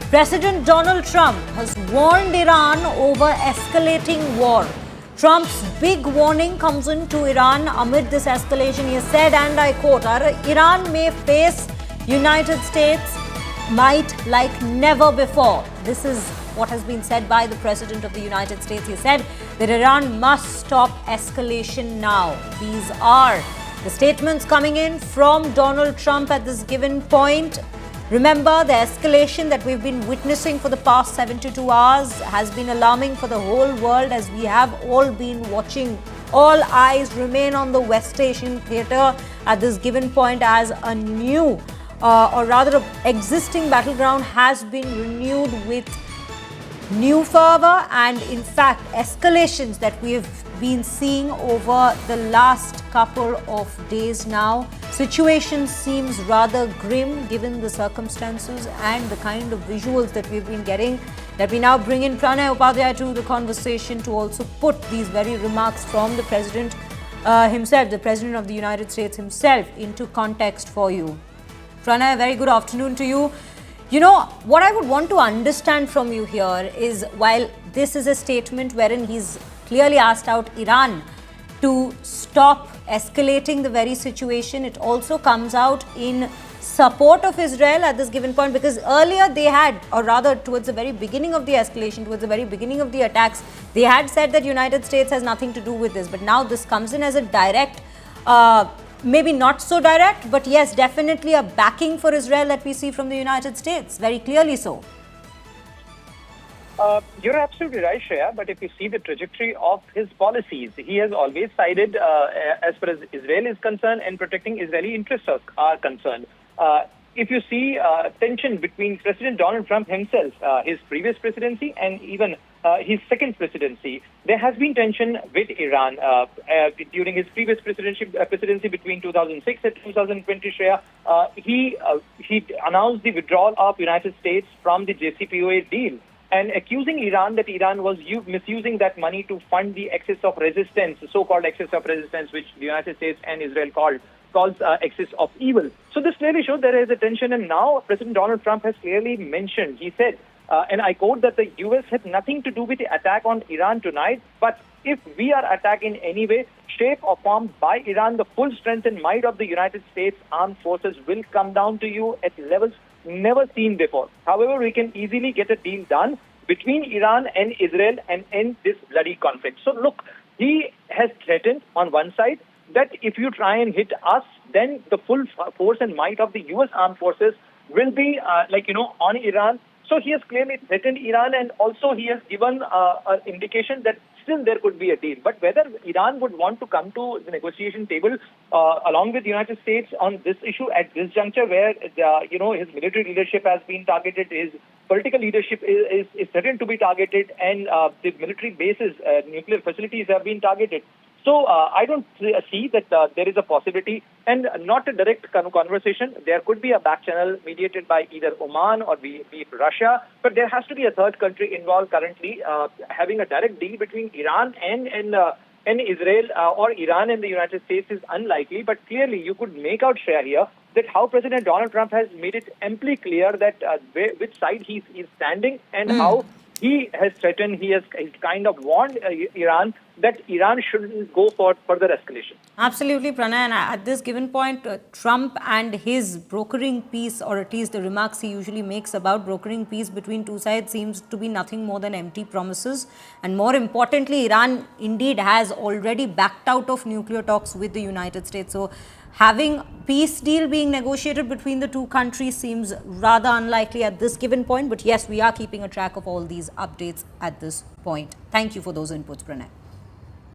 President Donald Trump has warned Iran over escalating war. Trump's big warning comes into Iran amid this escalation. He has said, and I quote, Iran may face United States might like never before. This is what has been said by the President of the United States. He said that Iran must stop escalation now. These are the statements coming in from Donald Trump at this given point. Remember, the escalation that we've been witnessing for the past 72 hours has been alarming for the whole world, as we have all been watching. All eyes remain on the West Asian theatre at this given point, as a new or rather existing battleground has been renewed with new fervor, and in fact escalations that we have been seeing over the last couple of days now. Situation seems rather grim given the circumstances and the kind of visuals that we've been getting. That we now bring in Pranay Upadhyay to the conversation to also put these very remarks from the President himself, the President of the United States himself, into context for you. Pranay, a very good afternoon to you. You know, what I would want to understand from you here is, while this is a statement wherein he's clearly asked out Iran to stop escalating the very situation, it also comes out in support of Israel at this given point, because earlier they had, or rather towards the very beginning of the escalation, towards the very beginning of the attacks, they had said that United States has nothing to do with this. But now this comes in as a direct maybe not so direct, but yes, definitely a backing for Israel that we see from the United States, very clearly so. You're absolutely right, Shreya, but if you see the trajectory of his policies, he has always sided, as far as Israel is concerned, and protecting Israeli interests are concerned. If you see tension between President Donald Trump himself, his previous presidency, and even his second presidency, there has been tension with Iran during his previous presidency between 2006 and 2020. Shreya, he announced the withdrawal of United States from the JCPOA deal, and accusing Iran that Iran was misusing that money to fund the excess of resistance, the so-called excess of resistance, which the United States and Israel calls excess of evil. So this clearly shows there is a tension, and now President Donald Trump has clearly mentioned, he said, and I quote, that the U.S. had nothing to do with the attack on Iran tonight, but if we are attacked in any way, shape or form by Iran, the full strength and might of the United States armed forces will come down to you at levels never seen before. However, we can easily get a deal done between Iran and Israel and end this bloody conflict. So look, he has threatened on one side that if you try and hit us, then the full force and might of the U.S. armed forces will be on Iran. So he has clearly threatened Iran, and also he has given an indication that still there could be a deal. But whether Iran would want to come to the negotiation table along with the United States on this issue at this juncture, where his military leadership has been targeted, his political leadership is threatened to be targeted, and the military bases, nuclear facilities have been targeted. So I don't see that there is a possibility, and not a direct conversation. There could be a back channel mediated by either Oman or be Russia, but there has to be a third country involved currently. Having a direct deal between Iran and Israel or Iran and the United States is unlikely, but clearly you could make out, Shreya, here that how President Donald Trump has made it amply clear that which side he is standing, and how he has threatened, he has kind of warned Iran that Iran shouldn't go for further escalation. Absolutely, Pranay. And at this given point, Trump and his brokering peace, or at least the remarks he usually makes about brokering peace between two sides, seems to be nothing more than empty promises. And more importantly, Iran indeed has already backed out of nuclear talks with the United States. So having peace deal being negotiated between the two countries seems rather unlikely at this given point. But yes, we are keeping a track of all these updates at this point. Thank you for those inputs, Pranay.